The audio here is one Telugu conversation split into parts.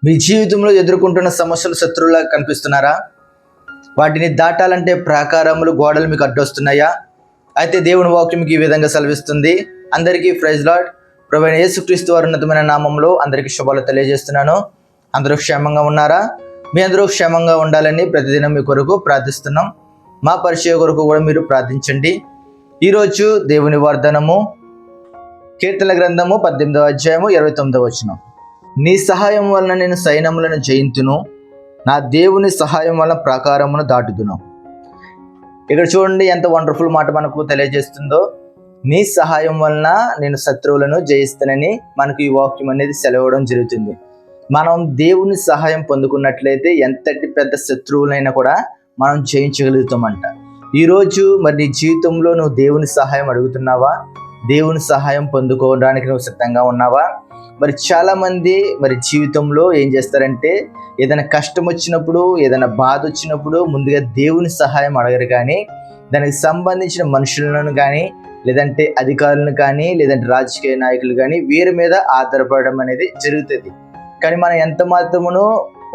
మీ జీవితంలో ఎదుర్కొంటున్న సమస్యలు శత్రువులా కనిపిస్తున్నారా? వాటిని దాటాలంటే ప్రాకారములు, గోడలు మీకు అడ్డొస్తున్నాయా? అయితే దేవుని వాక్యం మీకు ఈ విధంగా సెలవిస్తుంది. అందరికీ ప్రైజ్ లార్డ్. ప్రభువైన యేసుక్రీస్తు వారి ఉన్నతమైన నామంలో అందరికీ శుభాలు తెలియజేస్తున్నాను. అందరూ క్షేమంగా ఉన్నారా? మీ అందరూ క్షేమంగా ఉండాలని ప్రతిదినం మీ కొరకు ప్రార్థిస్తున్నాం. మా పరిచయ కొరకు కూడా మీరు ప్రార్థించండి. ఈరోజు దేవుని వాగ్దానము కీర్తన గ్రంథము 18వ అధ్యాయము 29వ వచనం. నీ సహాయం వలన నేను సైన్యములను జయింతును, నా దేవుని సహాయం వలన ప్రాకారమును దాటుదును. ఇక్కడ చూడండి ఎంత వండర్ఫుల్ మాట మనకు తెలియజేస్తుందో. నీ సహాయం వలన నేను శత్రువులను జయిస్తానని మనకు ఈ వాక్యం అనేది సెలవడం జరుగుతుంది. మనం దేవుని సహాయం పొందుకున్నట్లయితే ఎంతటి పెద్ద శత్రువులైనా కూడా మనం జయించగలుగుతామంట. ఈరోజు మరి నీ జీవితంలో నువ్వు దేవుని సహాయం అడుగుతున్నావా? దేవుని సహాయం పొందుకోవడానికి నువ్వు సిద్ధంగా ఉన్నావా? మరి చాలామంది మరి జీవితంలో ఏం చేస్తారంటే, ఏదైనా కష్టం వచ్చినప్పుడు, ఏదైనా బాధ వచ్చినప్పుడు ముందుగా దేవుని సహాయం అడగరు, కానీ దానికి సంబంధించిన మనుషులను కానీ, లేదంటే అధికారులను కానీ, లేదంటే రాజకీయ నాయకులు కానీ వీరి మీద ఆధారపడడం అనేది జరుగుతుంది. కానీ మనం ఎంత మాత్రమును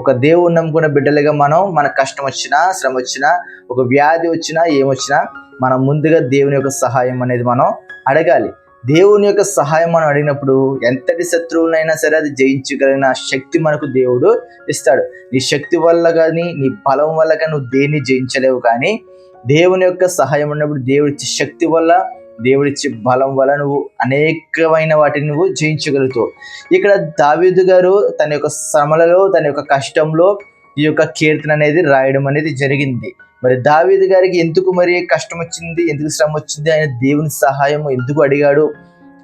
ఒక దేవుని నమ్ముకున్న బిడ్డలుగా మన కష్టం వచ్చినా, శ్రమ వచ్చినా, ఒక వ్యాధి వచ్చినా, ఏమొచ్చినా మనం ముందుగా దేవుని యొక్క సహాయం అనేది మనం అడగాలి. దేవుని యొక్క సహాయం మనం అడిగినప్పుడు ఎంతటి శత్రువులైనా సరే అది జయించగలిగిన శక్తి మనకు దేవుడు ఇస్తాడు. నీ శక్తి వల్ల కానీ, నీ బలం వల్ల కానీ నువ్వు దేన్ని జయించలేవు, కానీ దేవుని యొక్క సహాయం ఉన్నప్పుడు దేవుడిచ్చే శక్తి వల్ల, దేవుడిచ్చే బలం వల్ల నువ్వు అనేకమైన వాటిని నువ్వు జయించగలుగుతావు. ఇక్కడ దావీదు గారు తన యొక్క శ్రమలలో, తన యొక్క కష్టంలో ఈ యొక్క కీర్తన అనేది రాయడం అనేది జరిగింది. మరి దావీదు గారికి ఎందుకు మరి కష్టం వచ్చింది, ఎందుకు శ్రమ వచ్చింది, ఆయన దేవుని సహాయం ఎందుకు అడిగాడు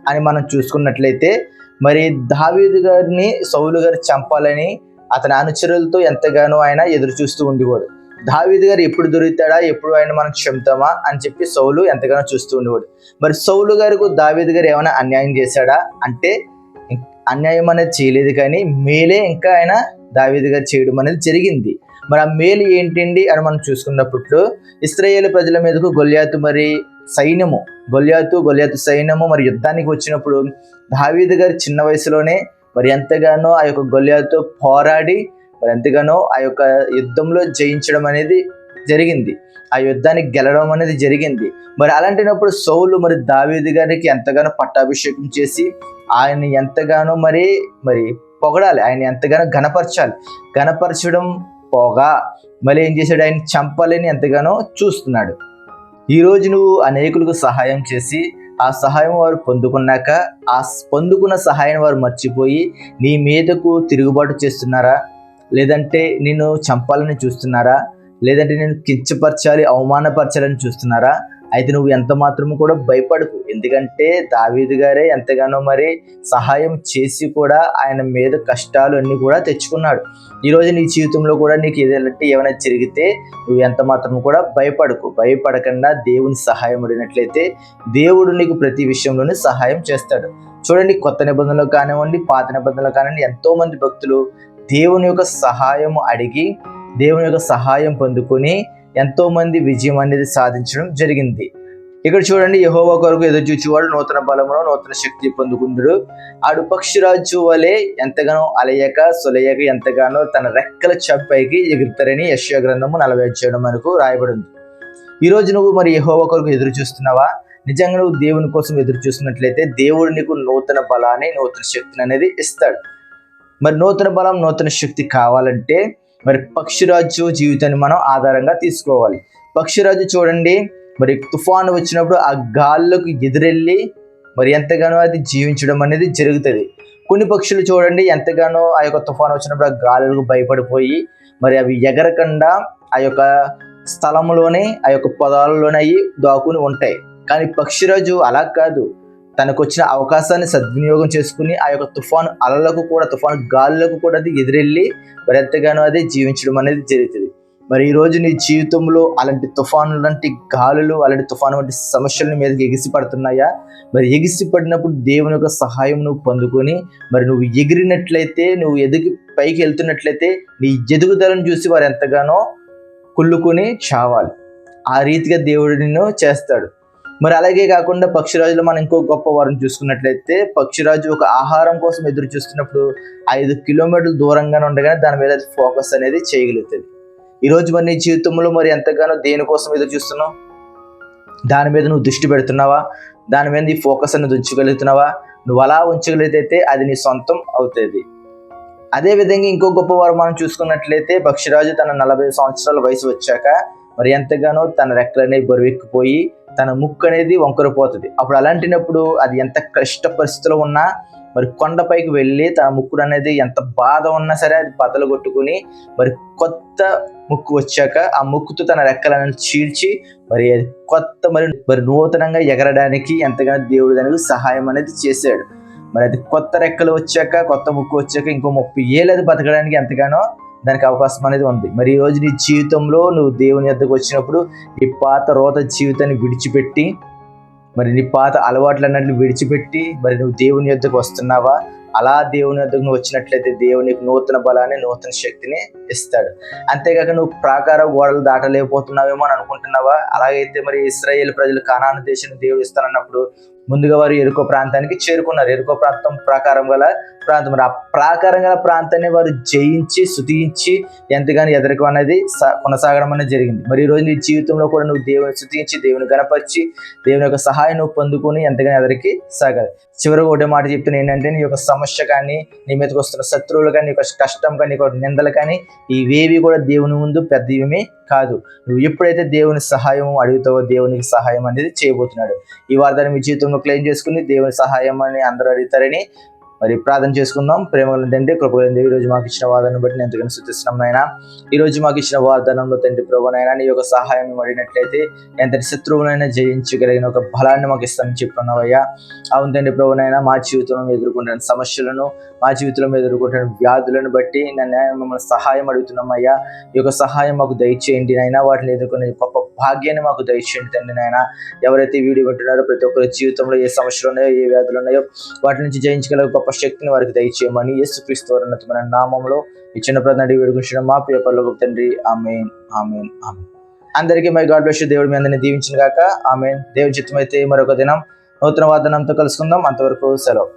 అని మనం చూసుకున్నట్లయితే, మరి దావీదు గారిని సౌలు గారు చంపాలని అతని అనుచరులతో ఎంతగానో ఆయన ఎదురు చూస్తూ ఉండేవాడు. దావీదు గారు ఎప్పుడు దొరుకుతాడా, ఎప్పుడు ఆయన మనం క్షమితామా అని చెప్పి సౌలు ఎంతగానో చూస్తూ ఉండేవాడు. మరి సౌలు గారికి దావీదు గారు ఏమైనా అన్యాయం చేశాడా అంటే అన్యాయం అనేది చేయలేదు, కానీ మేలే ఇంకా ఆయన దావీదు గారు చేయడం అనేది జరిగింది. మరి ఆ మేలు ఏంటండి అని మనం చూసుకున్నప్పుడు, ఇశ్రాయేలు ప్రజల మీదకు గొల్యాతు సైన్యము మరి యుద్ధానికి వచ్చినప్పుడు దావీదు గారు చిన్న వయసులోనే మరి ఎంతగానో ఆ యొక్క గొల్యాతుతో పోరాడి మరి ఎంతగానో ఆ యొక్క యుద్ధంలో జయించడం అనేది జరిగింది. ఆ యుద్ధానికి గెలవడం అనేది జరిగింది. మరి అలాంటినప్పుడు సౌలు మరి దావీదు గారికి ఎంతగానో పట్టాభిషేకం చేసి ఆయన ఎంతగానో మరి పొగడాలి, ఆయన ఎంతగానో గణపరచడం పోగా మళ్ళీ ఏం చేశాడు, ఆయన చంపాలని ఎంతగానో చూస్తున్నాడు. ఈరోజు నువ్వు అనేకులకు సహాయం చేసి ఆ సహాయం వారు పొందుకున్నాక ఆ పొందుకున్న సహాయం వారు మర్చిపోయి నీ మీదకు తిరుగుబాటు చేస్తున్నారా? లేదంటే నిన్ను చంపాలని చూస్తున్నారా? లేదంటే నేను కించపరచాలి, అవమానపరచాలని చూస్తున్నారా? అయితే నువ్వు ఎంత మాత్రము కూడా భయపడకు. ఎందుకంటే దావీదు గారే ఎంతగానో మరి సహాయం చేసి కూడా ఆయన మీద కష్టాలు అన్నీ కూడా తెచ్చుకున్నాడు. ఈరోజు నీ జీవితంలో కూడా నీకు ఏమైనా జరిగితే నువ్వు ఎంత మాత్రం కూడా భయపడకుండా దేవుని సహాయం అడిగినట్లయితే దేవుడు నీకు ప్రతి విషయంలోనే సహాయం చేస్తాడు. చూడండి, కొత్త నిబంధనలు కానివ్వండి, పాత నిబంధనలు కానివ్వండి, ఎంతో మంది భక్తులు దేవుని యొక్క సహాయం అడిగి దేవుని యొక్క సహాయం పొందుకొని ఎంతో మంది విజయం అనేది సాధించడం జరిగింది. ఇక్కడ చూడండి, యెహోవా కొరకు ఎదురు చూచేవాడు నూతన బలమును నూతన శక్తి పొందుకుందుడు. ఆడు పక్షిరాజు వలె ఎంతగానో అలయక సొలయక ఎంతగానో తన రెక్కల చంపైకి ఎగురుతారని యెషయా గ్రంథము 40 మనకు రాయబడింది. ఈరోజు నువ్వు మరి యెహోవా కొరకు ఎదురు చూస్తున్నావా? నిజంగా నువ్వు దేవుని కోసం ఎదురు చూస్తున్నట్లయితే దేవుడు నీకు నూతన బలాన్ని, నూతన శక్తిని అనేది ఇస్తాడు. మరి నూతన బలం, నూతన శక్తి కావాలంటే మరి పక్షిరాజు జీవితాన్ని మనం ఆధారంగా తీసుకోవాలి. పక్షిరాజు చూడండి, మరి తుఫాను వచ్చినప్పుడు ఆ గాల్లకు ఎదురెళ్ళి మరి ఎంతగానో అది జీవించడం అనేది జరుగుతుంది. కొన్ని పక్షులు చూడండి ఎంతగానో ఆ యొక్క తుఫాను వచ్చినప్పుడు ఆ గాలులకు భయపడిపోయి మరి అవి ఎగరకుండా ఆ యొక్క స్థలంలోనే, ఆ యొక్క పొలాల్లోనే అవి దాక్కుని ఉంటాయి. కానీ పక్షిరాజు అలా కాదు, తనకు వచ్చిన అవకాశాన్ని సద్వినియోగం చేసుకుని ఆ యొక్క తుఫాను అలలకు కూడా, తుఫాను గాలులకు కూడా అది ఎదురెళ్ళి మరి ఎంతగానో అది జీవించడం అనేది జరుగుతుంది. మరి ఈరోజు నీ జీవితంలో అలాంటి తుఫాను లాంటి గాలులు, అలాంటి తుఫాను వంటి సమస్యల మీదకి ఎగిసిపడుతున్నాయా? మరి ఎగిసిపడినప్పుడు దేవుని యొక్క సహాయం నువ్వు పొందుకొని మరి నువ్వు ఎగిరినట్లయితే, నువ్వు పైకి వెళ్తున్నట్లయితే నీ ఎదుగుదలను చూసి వారు ఎంతగానో కుళ్ళుకొని చావాలి. ఆ రీతిగా దేవుడు నిన్ను చేస్తాడు. మరి అలాగే కాకుండా పక్షిరాజులో మనం ఇంకో గొప్ప వారం చూసుకున్నట్లయితే, పక్షిరాజు ఒక ఆహారం కోసం ఎదురు చూస్తున్నప్పుడు 5 కిలోమీటర్ల దూరంగానే ఉండగానే దాని మీద ఫోకస్ అనేది చేయగలుగుతుంది. ఈరోజు మరి నీ జీవితంలో మరి ఎంతగానో దేనికోసం ఎదురు చూస్తున్నావు? దాని మీద నువ్వు దృష్టి పెడుతున్నావా? దాని మీద నీ ఫోకస్ అనేది ఉంచగలుగుతున్నావా? నువ్వు అలా ఉంచగలిగితే అది నీ సొంతం అవుతుంది. అదేవిధంగా ఇంకో గొప్ప వారు మనం చూసుకున్నట్లయితే, పక్షిరాజు తన 40 సంవత్సరాల వయసు వచ్చాక మరి ఎంతగానో తన రెక్కలనేవి బరువెక్కిపోయి తన ముక్కు అనేది వంకరపోతుంది. అప్పుడు అలాంటినప్పుడు అది ఎంత కష్ట పరిస్థితిలో ఉన్నా మరి కొండపైకి వెళ్ళి తన ముక్కుడు అనేది ఎంత బాధ ఉన్నా సరే అది బద్దలు కొట్టుకుని మరి కొత్త ముక్కు వచ్చాక ఆ ముక్కుతో తన రెక్కలను చీల్చి మరి అది కొత్త మరి నూతనంగా ఎగరడానికి ఎంతగానో దేవుడు దానికి సహాయం అనేది చేశాడు. మరి అది కొత్త రెక్కలు వచ్చాక, కొత్త ముక్కు వచ్చాక ఇంకో 30 ఏళ్ళు అది బతకడానికి ఎంతగానో దానికి అవకాశం అనేది ఉంది. మరి ఈ రోజు నీ జీవితంలో నువ్వు దేవుని యొద్దకు వచ్చినప్పుడు నీ పాత రోత జీవితాన్ని విడిచిపెట్టి, మరి నీ పాత అలవాట్లన్నింటినీ విడిచిపెట్టి మరి నువ్వు దేవుని యొద్దకు వస్తున్నావా? అలా దేవుని యొద్దకు నువ్వు వచ్చినట్లయితే దేవునికి నూతన బలాన్ని, నూతన శక్తిని ఇస్తాడు. అంతేకాక నువ్వు ప్రాకార గోడలు దాటలేకపోతున్నావేమో అని అనుకుంటున్నావా? అలాగైతే మరి ఇశ్రాయేలు ప్రజలు కనాను దేశాన్ని దేవుడు ఇస్తానన్నప్పుడు ముందుగా వారు ఎరుకో ప్రాంతానికి చేరుకున్నారు. ఎరుకో ప్రాంతం ప్రాకారం గల ప్రాంతం. మరి ఆ ప్రాకారం గల ప్రాంతాన్ని వారు జయించి, స్తుతించి ఎంతగానో ఎదరకం అనేది కొనసాగడం అనేది జరిగింది. మరి ఈ రోజు నీ జీవితంలో కూడా నువ్వు దేవుని స్తుతించి, దేవుని గణపరిచి, దేవుని యొక్క సహాయం నువ్వు పొందుకొని ఎంతగానో ఎదరికి సాగాలి. చివరిగా ఒకటే మాట చెప్తున్నా ఏంటంటే, నీ యొక్క సమస్య కానీ, నీ మీదకి వస్తున్న శత్రువులు కానీ, నీ యొక్క కష్టం కానీ, నీ యొక్క నిందలు కానీ ఇవేవి కూడా దేవుని ముందు పెద్దవి కాదు. నువ్వు ఎప్పుడైతే దేవుని సహాయం అడుగుతావో దేవునికి సహాయం అనేది చేయబోతున్నాడు. ఈ వార్తను మీ జీవితంలో క్లెయిమ్ చేసుకుని దేవుని సహాయం అని అందరూ అడుగుతారని మరి ప్రార్థన చేసుకుందాం. ప్రేమగల తండ్రి, కృపగల దేవి, ఈ రోజు మాకు ఇచ్చిన వాదనను బట్టి నేను ఎంతగానో స్తుతిస్తున్నాం నాయన. ఈ రోజు మాకు ఇచ్చిన వాగ్దానంలో తండ్రి ప్రభువైనా నీ యొక్క సహాయం అడిగినట్లయితే ఎంతటి శత్రువునైనా జయించగలిగిన ఒక బలాన్ని మాకు ఇస్తానని చెప్పుకున్నావయ్యా. అవును తండ్రి ప్రభువైనా, మా జీవితంలో ఎదుర్కొంటున్న సమస్యలను, మా జీవితంలో ఎదుర్కొంటున్న వ్యాధులను బట్టి నన్ను మిమ్మల్ని సహాయం అడుగుతున్నామయ్యా. ఈ యొక్క సహాయం మాకు దయచేయండి నాయన. వాటిని ఎదుర్కొనే గొప్ప భాగ్యాన్ని మాకు దయచేయండి తండ్రి నాయన. ఎవరైతే వీడియో వింటున్నారో ప్రతి ఒక్కరి జీవితంలో ఏ సమస్యలు ఉన్నాయో, ఏ వ్యాధులు ఉన్నాయో వాటి నుంచి జయించగల గొప్ప శక్తిని వారికి దయచేయమని యేసుక్రీస్తు వారి ఉన్నతమైన నామములో ఈ చిన్న ప్రార్థన వేడుకుంటున్న మా ప్రియ పరలోకపు తండ్రి. ఆమేన్, ఆమేన్, ఆమేన్. అందరికీ మై గాడ్ బ్లెస్ యు. దేవుడు మీ అందరిని దీవించిన గాక. ఆమేన్. దేవుని చిత్తమైతే మరొక దినం నూతన వాగ్దానంతో కలుసుకుందాం. అంతవరకు సెలవు.